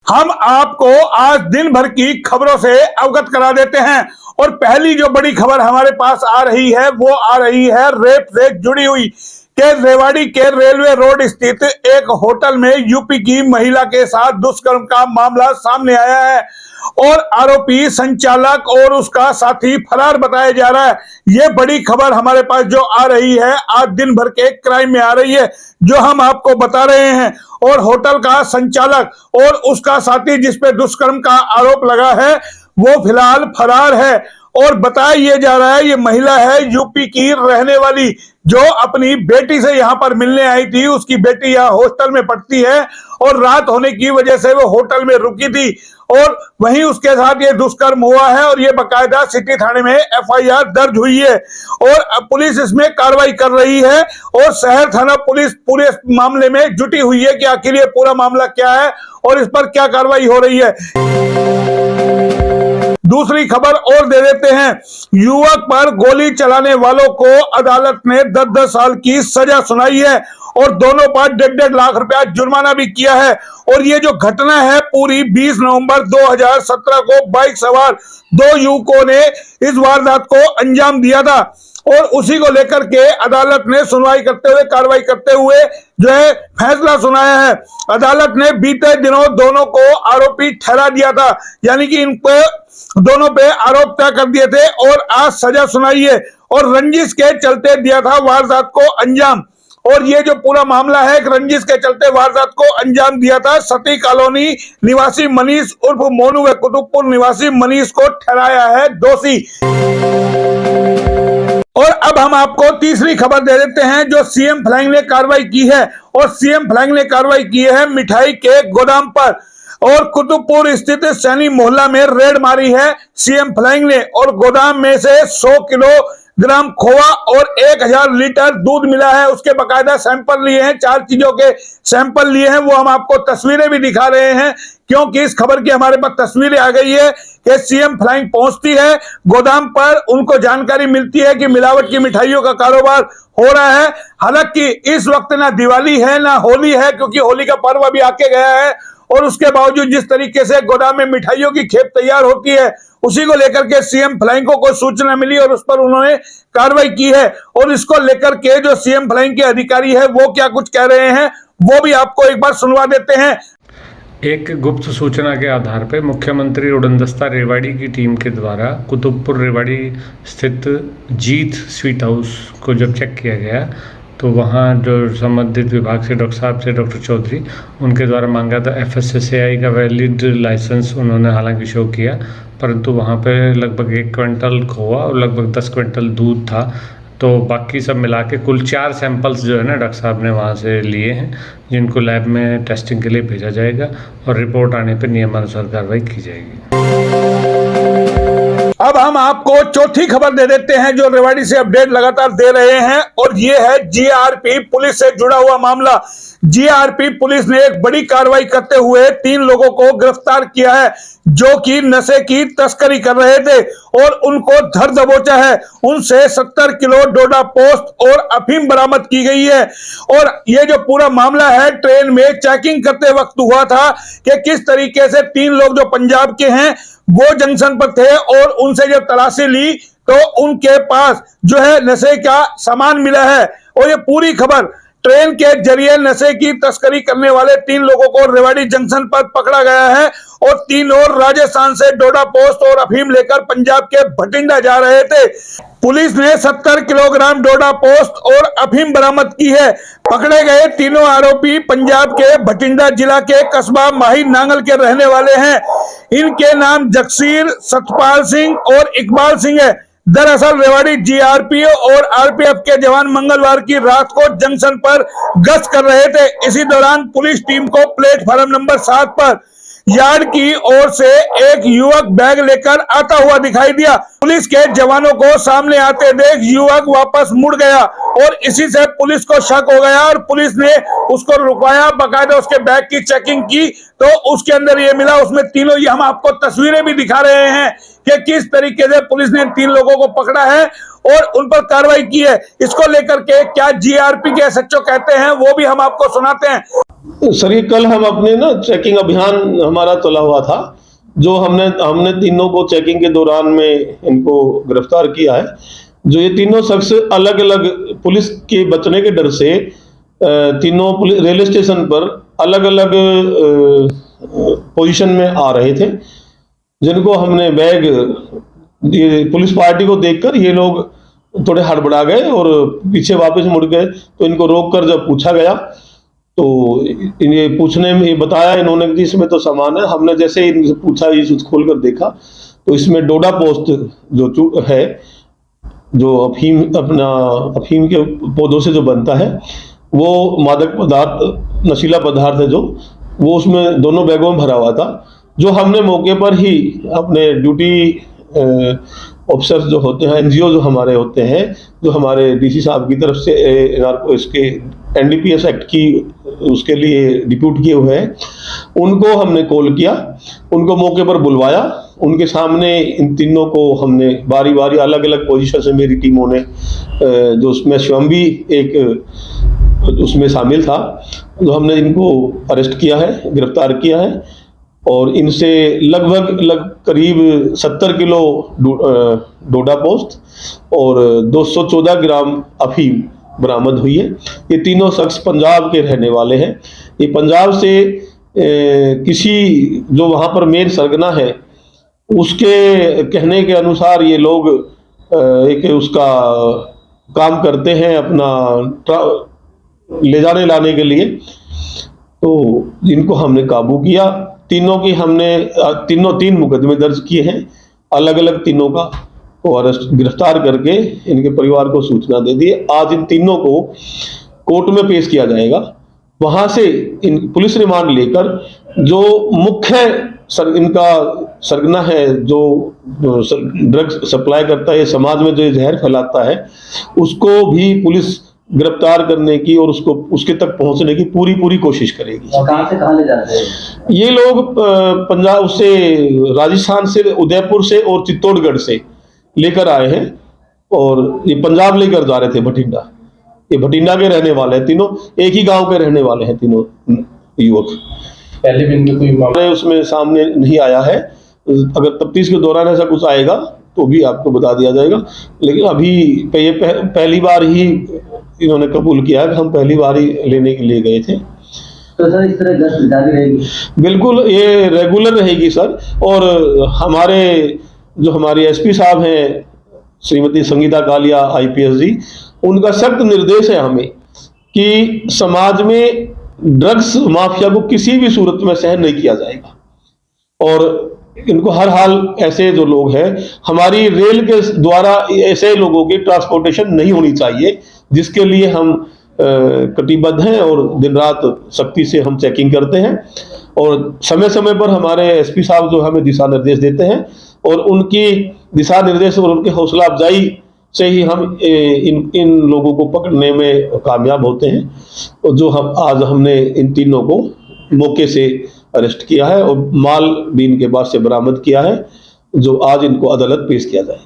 हम आपको आज दिन भर की खबरों से अवगत करा देते हैं। और पहली जो बड़ी खबर हमारे पास आ रही है वो आ रही है रेप से जुड़ी हुई के रेवाड़ी के रेलवे रोड स्थित एक होटल में यूपी की महिला के साथ दुष्कर्म का मामला सामने आया है और आरोपी संचालक और उसका साथी फरार बताया जा रहा है। ये बड़ी खबर हमारे पास जो आ रही है आज दिन भर के क्राइम में आ रही है, जो हम आपको बता रहे हैं। और होटल का संचालक और उसका साथी जिस पे दुष्कर्म का आरोप लगा है वो फिलहाल फरार है। और बताया ये जा रहा है ये महिला है यूपी की रहने वाली, जो अपनी बेटी से यहाँ पर मिलने आई थी। उसकी बेटी यहाँ हॉस्टल में पढ़ती है और रात होने की वजह से वो होटल में रुकी थी और वहीं उसके साथ ये दुष्कर्म हुआ है और ये बकायदा सिटी थाने में एफआईआर दर्ज हुई है और पुलिस इसमें कार्रवाई कर रही है। और शहर थाना पुलिस पूरे मामले में जुटी हुई है कि आखिर ये पूरा मामला क्या है और इस पर क्या कार्रवाई हो रही है। दूसरी खबर और दे देते हैं, युवक पर गोली चलाने वालों को अदालत ने 10-10 साल की सजा सुनाई है और दोनों पर 1.5 लाख रुपया जुर्माना भी किया है। और ये जो घटना है पूरी 20 नवंबर 2017 को बाइक सवार 2 युवकों ने इस वारदात को अंजाम दिया था और उसी को लेकर के अदालत ने सुनवाई करते हुए कार्रवाई करते हुए जो है फैसला सुनाया है। अदालत ने बीते दिनों दोनों को आरोपी ठहरा दिया था, यानी कि इन पे दोनों पे आरोप तय कर दिए थे और आज सजा सुनाई है और रंजिश के चलते दिया था वारदात को अंजाम। और ये जो पूरा मामला है रंजिश के चलते वारदात को अंजाम दिया था। सती कॉलोनी निवासी मनीष उर्फ मोनू व कुतुबपुर निवासी मनीष को ठहराया है दोषी। और अब हम आपको तीसरी खबर दे देते हैं जो सीएम फ्लाइंग ने कार्रवाई की है। और सीएम फ्लाइंग ने कार्रवाई की है मिठाई के गोदाम पर और कुतुबपुर स्थित सैनी मोहल्ला में रेड मारी है सीएम फ्लाइंग ने और गोदाम में से 100 किलोग्राम खोआ और 1000 लीटर दूध मिला है। उसके बकायदा सैंपल लिए हैं, 4 चीजों के सैंपल लिए हैं, वो हम आपको तस्वीरें भी दिखा रहे हैं क्योंकि इस खबर की हमारे पास तस्वीरें आ गई है कि सीएम फ्लाइंग पहुंचती है गोदाम पर, उनको जानकारी मिलती है कि मिलावट की मिठाइयों का कारोबार हो रहा है। हालांकि इस वक्त ना दिवाली है ना होली है क्योंकि होली का पर्व अभी आके गया है और उसके बावजूद जिस तरीके से गोदाम में मिठाइयों की खेप तैयार होती है उसी को लेकर के सीएम फ्लाइंग को सूचना मिली और उस पर उन्होंने कार्रवाई की है। और इसको लेकर के जो सीएम फ्लाइंग के अधिकारी है वो क्या कुछ कह रहे हैं वो भी आपको एक बार सुनवा देते हैं। एक गुप्त सूचना के आधार पर मुख्यमंत्री उड़नदस्ता रेवाड़ी की टीम के द्वारा कुतुबपुर रेवाड़ी स्थित जीत स्वीट हाउस को जब चेक किया गया तो वहाँ जो संबंधित विभाग से डॉक्टर चौधरी उनके द्वारा मांगा था FSSAI का वैलिड लाइसेंस उन्होंने हालांकि शो किया, परंतु वहाँ पे लगभग 1 क्विंटल खोआ और लगभग 10 क्विंटल दूध था। तो बाकी सब मिला के कुल 4 सैंपल्स जो है ना डॉक्टर साहब ने वहाँ से लिए हैं जिनको लैब में टेस्टिंग के लिए भेजा जाएगा और रिपोर्ट आने पर नियमानुसार कार्रवाई की जाएगी। अब हम आपको चौथी खबर दे देते हैं जो रेवाड़ी से अपडेट लगातार दे रहे हैं और ये है जीआरपी पुलिस से जुड़ा हुआ मामला। जीआरपी पुलिस ने एक बड़ी कार्रवाई करते हुए 3 लोगों को गिरफ्तार किया है जो कि नशे की तस्करी कर रहे थे और उनको धर दबोचा है। उनसे 70 किलो डोडा पोस्ट और अफीम बरामद की गई है। और ये जो पूरा मामला है ट्रेन में चेकिंग करते वक्त हुआ था कि किस तरीके से 3 लोग जो पंजाब के हैं वो जंक्शन पर थे और उनसे जब तलाशी ली तो उनके पास जो है नशे का सामान मिला है। और ये पूरी खबर ट्रेन के जरिए नशे की तस्करी करने वाले 3 लोगों को रेवाड़ी जंक्शन पर पकड़ा गया है और तीनों राजस्थान से डोडा पोस्ट और अफीम लेकर पंजाब के भटिंडा जा रहे थे। पुलिस ने 70 किलोग्राम डोडा पोस्ट और अफीम बरामद की है। पकड़े गए तीनों आरोपी पंजाब के भटिंडा जिला के कस्बा माहिर नांगल के रहने वाले हैं। इनके नाम जगसीर, सतपाल सिंह और इकबाल सिंह है। दरअसल रेवाड़ी जीआरपी और आरपीएफ के जवान मंगलवार की रात को जंक्शन पर गश्त कर रहे थे। इसी दौरान पुलिस टीम को प्लेटफार्म नंबर 7 पर यार्ड की ओर से एक युवक बैग लेकर आता हुआ दिखाई दिया। पुलिस के जवानों को सामने आते देख युवक वापस मुड़ गया और इसी से पुलिस को शक हो गया और पुलिस ने उसको रुकवाया, बकायदा उसके बैग की चेकिंग की तो उसके अंदर ये मिला। उसमें तीनों, ये हम आपको तस्वीरें भी दिखा रहे हैं कि किस तरीके से पुलिस ने 3 लोगों को पकड़ा है और उन पर कार्रवाई की है। इसको लेकर के क्या जीआरपी के एसएचओ कहते हैं वो भी हम आपको सुनाते हैं। सर, ये कल हम अपने ना चेकिंग अभियान हमारा चला हुआ था, जो हमने तीनों को चेकिंग के दौरान में इनको गिरफ्तार किया है। जो ये तीनों शख्स अलग अलग पुलिस के बचने के डर से तीनों रेलवे स्टेशन पर अलग अलग पोजीशन में आ रहे थे, जिनको हमने ये पुलिस पार्टी को देखकर ये लोग थोड़े हड़बड़ा गए और पीछे वापस मुड़ गए। तो इनको रोककर जब पूछा गया तो इन्हें पूछने में ये बताया इन्होंने कि इसमें तो सामान है। हमने जैसे ही इनसे पूछा, ये खोल कर देखा तो इसमें डोडा पोस्ट जो है, जो अफीम के पौधों से जो बनता है, वो मादक पदार्थ, नशीला पदार्थ है, जो वो उसमें दोनों बैगों में भरा हुआ था। जो हमने मौके पर ही अपने ड्यूटी ऑफिसर्स जो होते हैं, एनजीओ जो हमारे होते हैं, जो हमारे डीसी साहब की तरफ से इसके एनडीपीएस एक्ट की उसके लिए डिप्यूट किए हुए हैं, उनको हमने कॉल किया, उनको मौके पर बुलवाया। उनके सामने इन तीनों को हमने बारी बारी अलग अलग पोजीशन से मेरी टीमों ने, जो उसमें स्वयं भी एक उसमें शामिल था, जो हमने इनको अरेस्ट किया है, गिरफ्तार किया है और इनसे लगभग करीब 70 किलो डोडा पोस्ट और 214 ग्राम अफीम बरामद हुई है। ये तीनों शख्स पंजाब के रहने वाले हैं। ये पंजाब से किसी जो वहाँ पर मेन सरगना है उसके कहने के अनुसार ये लोग एक उसका काम करते हैं अपना ले जाने लाने के लिए। तो इनको हमने काबू किया। तीनों की हमने तीन मुकदमे दर्ज किए हैं, अलग अलग तीनों का को अरेस्ट गिरफ्तार करके इनके परिवार को सूचना दे दी। आज इन तीनों को कोर्ट में पेश किया जाएगा। वहां से इन पुलिस रिमांड लेकर जो मुख्य इनका सरगना है, जो ड्रग्स सप्लाई करता है, समाज में जो जहर फैलाता है, उसको भी पुलिस गिरफ्तार करने की और उसके तक पहुंचने की पूरी कोशिश करेगी। कहां से कहां ले जाते हैं ये लोग? पंजाब से, राजस्थान से, उदयपुर से और चित्तौड़गढ़ से लेकर आए हैं और ये पंजाब लेकर जा रहे थे बठिंडा। ये बठिंडा के रहने वाले हैं तीनों, एक ही गांव के रहने वाले हैं तीनों युवक। पहले भी इनके कोई मामला उसमें सामने नहीं आया है। अगर तफ्तीश के दौरान ऐसा कुछ आएगा तो भी आपको बता दिया जाएगा, लेकिन अभी ये पहली बार ही इन्होंने कबूल किया कि हम पहली बार ही लेने के लिए गए थे। तो सर इस तरह गश्त जारी रहेगी? बिल्कुल, ये रेगुलर रहेगी सर। और हमारे एसपी साहब हैं श्रीमती संगीता कालिया IPS जी, उनका सख्त निर्देश है हमें कि समाज में ड्रग्स माफिया को किसी भी सूरत में सहन नहीं किया जाएगा और इनको हर हाल ऐसे जो लोग हैं, हमारी रेल के द्वारा ऐसे लोगों की ट्रांसपोर्टेशन नहीं होनी चाहिए, जिसके लिए हम कटिबद्ध हैं और दिन रात सख्ती से हम चेकिंग करते हैं। और समय समय पर हमारे एसपी साहब जो हमें दिशा निर्देश देते हैं और उनकी दिशा निर्देश और उनके हौसला अफजाई से ही हम इन लोगों को पकड़ने में कामयाब होते हैं। और जो आज हमने इन तीनों को मौके से अरेस्ट किया है और माल भी इनके पास से बरामद किया है, जो आज इनको अदालत पेश किया जाए।